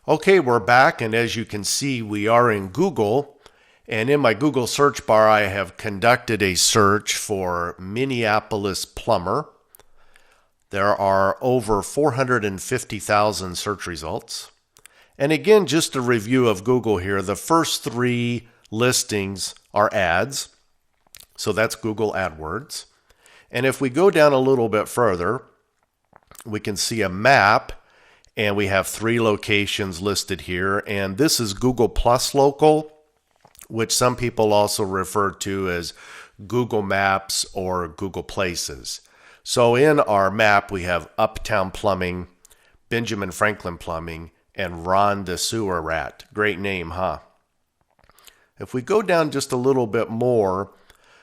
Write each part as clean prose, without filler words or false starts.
Okay, we're back, and as you can see, we are in Google. And in my Google search bar, I have conducted a search for Minneapolis plumber. There are over 450,000 search results. And again, just a review of Google here. The first three listings are ads. So that's Google AdWords. And if we go down a little bit further, we can see a map. And we have three locations listed here. And this is Google Plus Local, which some people also refer to as Google Maps or Google Places. So in our map, we have Uptown Plumbing, Benjamin Franklin Plumbing, and Ron the Sewer Rat. Great name, huh? If we go down just a little bit more,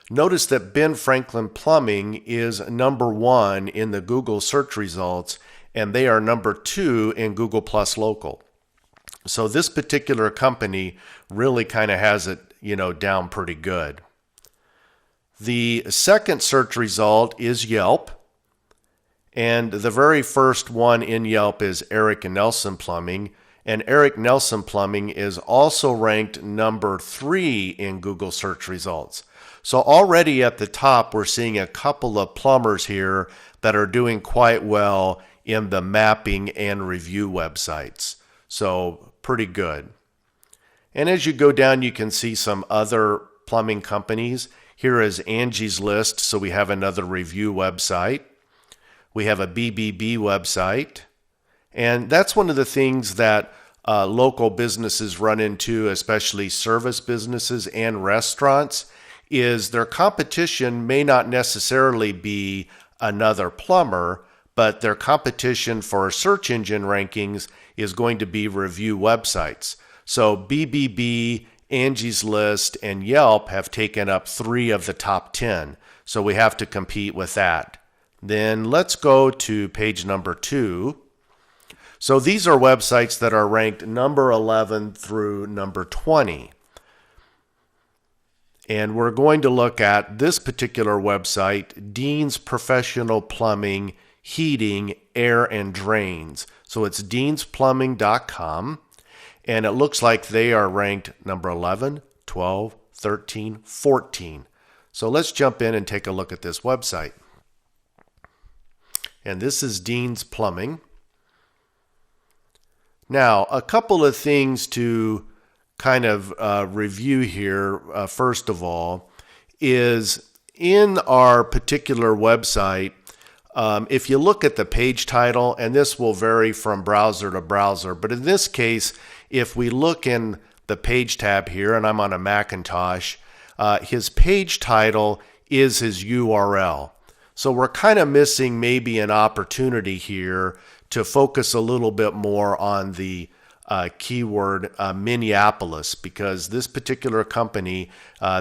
notice that Ben Franklin Plumbing is number 1 in the Google search results, and they are number 2 in Google Plus Local. So this particular company really kind of has it, down pretty good. The second search result is Yelp. And the very first one in Yelp is Eric Nelson Plumbing. And Eric Nelson Plumbing is also ranked number 3 in Google search results. So already at the top, we're seeing a couple of plumbers here that are doing quite well in the mapping and review websites. So pretty good. And as you go down, you can see some other plumbing companies. Here is Angie's List. So we have another review website. We have a BBB website. And that's one of the things that local businesses run into, especially service businesses and restaurants, is their competition may not necessarily be another plumber, but their competition for search engine rankings is going to be review websites. So BBB, Angie's List, and Yelp have taken up 3 of the top 10. So we have to compete with that. Then let's go to page number 2. So these are websites that are ranked number 11 through number 20. And we're going to look at this particular website, Dean's Professional Plumbing, Heating, Air, and Drains. So it's deansplumbing.com, and it looks like they are ranked number 11, 12, 13, 14. So let's jump in and take a look at this website. And this is Dean's Plumbing. Now, a couple of things to kind of review here, first of all, is in our particular website, if you look at the page title, and this will vary from browser to browser, but in this case, if we look in the page tab here, and I'm on a Macintosh, his page title is his URL. So we're kind of missing maybe an opportunity here to focus a little bit more on the keyword Minneapolis, because this particular company,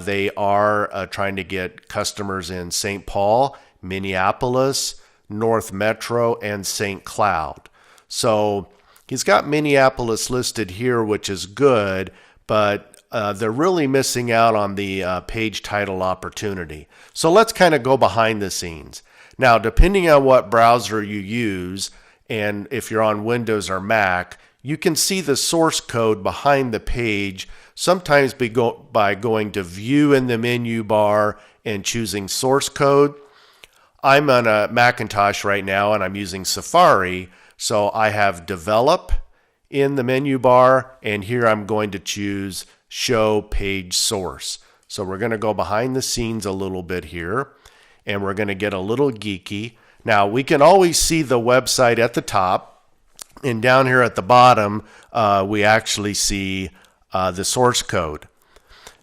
they are trying to get customers in St. Paul, Minneapolis, North Metro, and St. Cloud. So he's got Minneapolis listed here, which is good, but they're really missing out on the page title opportunity. So let's kind of go behind the scenes. Now, depending on what browser you use, and if you're on Windows or Mac, you can see the source code behind the page, sometimes by going to View in the menu bar and choosing source code. I'm on a Macintosh right now, and I'm using Safari, so I have Develop in the menu bar, and here I'm going to choose Show Page Source. So we're going to go behind the scenes a little bit here, and we're going to get a little geeky. Now, we can always see the website at the top, and down here at the bottom, we actually see the source code.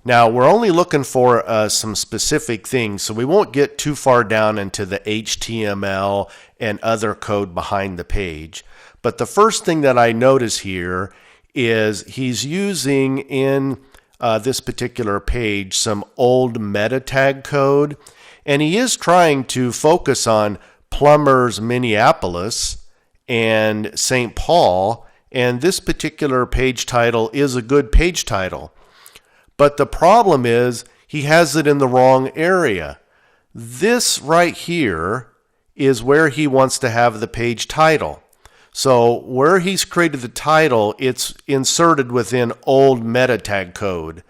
Now, we're only looking for some specific things, so we won't get too far down into the HTML and other code behind the page. But the first thing that I notice here is he's using in this particular page some old meta tag code, and he is trying to focus on Plumbers Minneapolis and St. Paul, and this particular page title is a good page title. But the problem is he has it in the wrong area. This right here is where he wants to have the page title. So where he's created the title, it's inserted within old meta tag code.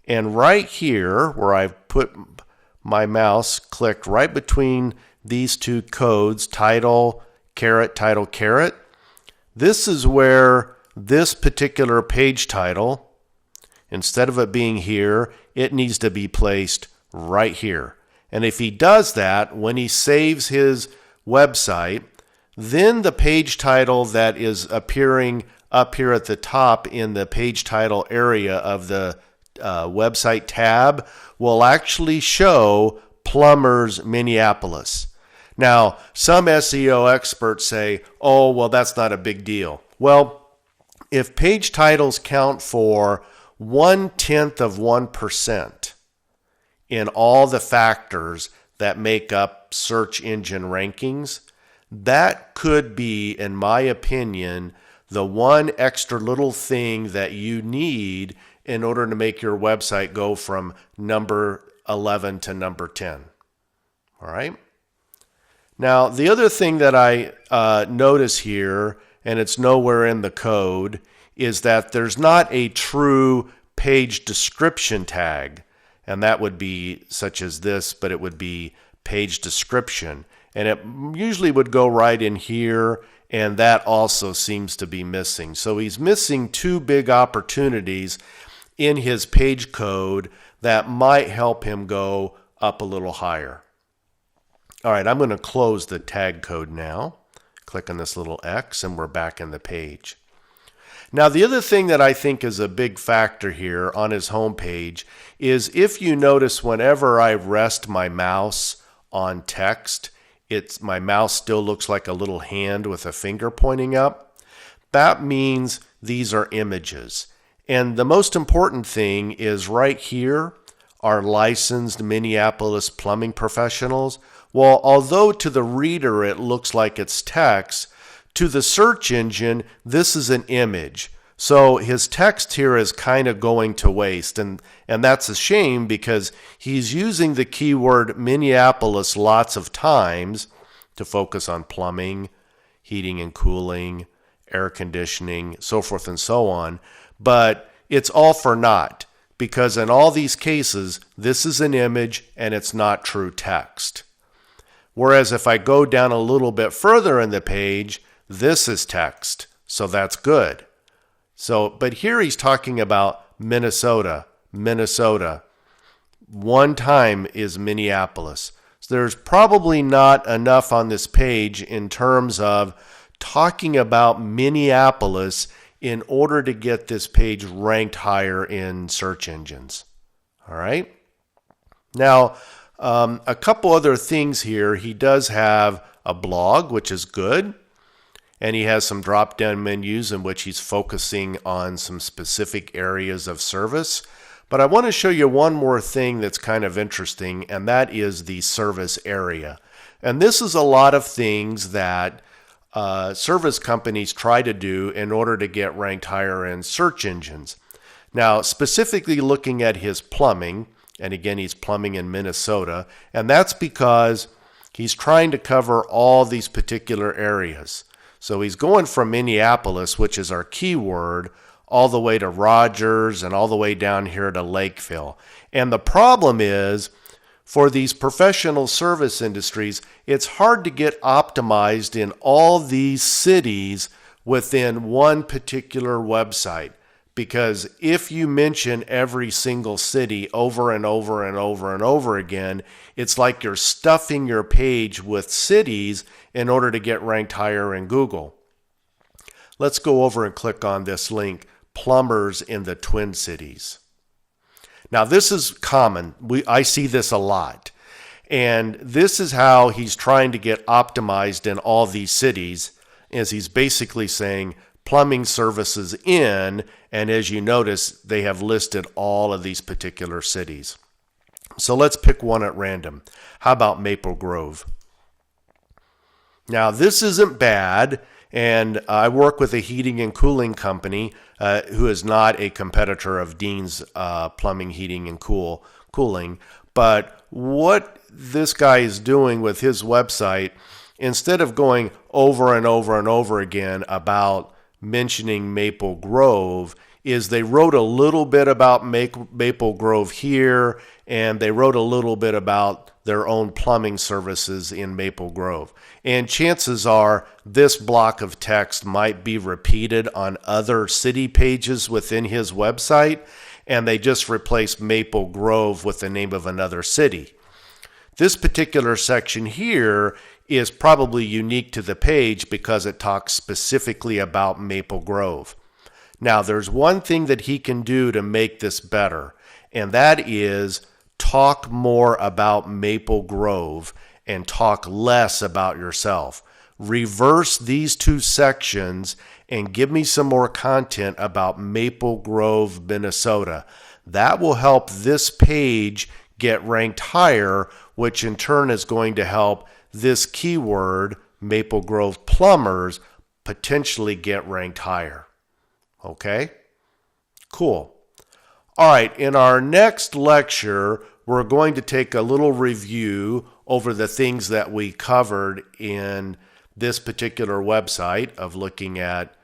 And right here, where I've put my mouse clicked right between these two codes, title, caret, this is where this particular page title, instead of it being here, it needs to be placed right here. And if he does that, when he saves his website, then the page title that is appearing up here at the top in the page title area of the website tab will actually show Plumbers Minneapolis. Now, some SEO experts say, oh, well, that's not a big deal. Well, if page titles count for 0.1% in all the factors that make up search engine rankings, that could be, in my opinion, the one extra little thing that you need in order to make your website go from number 11 to number 10. All right? Now, the other thing that I notice here, and it's nowhere in the code, is that there's not a true page description tag. And that would be such as this, but it would be page description. And it usually would go right in here, and that also seems to be missing. So he's missing two big opportunities in his page code that might help him go up a little higher. All right, I'm going to close the tag code now. Click on this little X, and we're back in the page. Now, the other thing that I think is a big factor here on his homepage is if you notice whenever I rest my mouse on text, my mouse still looks like a little hand with a finger pointing up. That means these are images. And the most important thing is right here are licensed Minneapolis plumbing professionals. Well, although to the reader it looks like it's text, to the search engine, this is an image. So his text here is kind of going to waste. And that's a shame because he's using the keyword Minneapolis lots of times to focus on plumbing, heating and cooling, air conditioning, so forth and so on. But it's all for naught because in all these cases, this is an image and it's not true text. Whereas if I go down a little bit further in the page, this is text, so that's good. But here he's talking about Minnesota. One time is Minneapolis. So there's probably not enough on this page in terms of talking about Minneapolis in order to get this page ranked higher in search engines. All right. Now, a couple other things here. He does have a blog, which is good. And he has some drop-down menus in which he's focusing on some specific areas of service. But I want to show you one more thing that's kind of interesting, and that is the service area. And this is a lot of things that service companies try to do in order to get ranked higher in search engines. Now, specifically looking at his plumbing, and again, he's plumbing in Minnesota, and that's because he's trying to cover all these particular areas. So he's going from Minneapolis, which is our keyword, all the way to Rogers and all the way down here to Lakeville. And the problem is, for these professional service industries, it's hard to get optimized in all these cities within one particular website. Because if you mention every single city over and over and over and over again, it's like you're stuffing your page with cities in order to get ranked higher in Google. Let's go over and click on this link, Plumbers in the Twin Cities. Now, this is common. I see this a lot. And this is how he's trying to get optimized in all these cities, is he's basically saying plumbing services in, and as you notice, they have listed all of these particular cities. So let's pick one at random. How about Maple Grove? Now, this isn't bad, and I work with a heating and cooling company who is not a competitor of Dean's Plumbing, Heating, and Cooling. But what this guy is doing with his website instead of going over and over and over again about mentioning Maple Grove, is they wrote a little bit about Maple Grove here, and they wrote a little bit about their own plumbing services in Maple Grove. And chances are this block of text might be repeated on other city pages within his website, and they just replace Maple Grove with the name of another city. This particular section here is probably unique to the page because it talks specifically about Maple Grove. Now, there's one thing that he can do to make this better, and that is talk more about Maple Grove and talk less about yourself. Reverse these two sections and give me some more content about Maple Grove, Minnesota. That will help this page get ranked higher, which in turn is going to help this keyword, Maple Grove plumbers, potentially get ranked higher. Okay? Cool. All right, in our next lecture, we're going to take a little review over the things that we covered in this particular website of looking at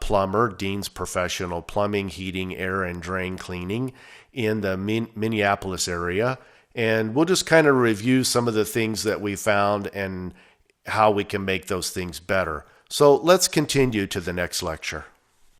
plumber, Dean's Professional Plumbing, Heating, Air, and Drain Cleaning in the Minneapolis area. And we'll just kind of review some of the things that we found and how we can make those things better. So let's continue to the next lecture.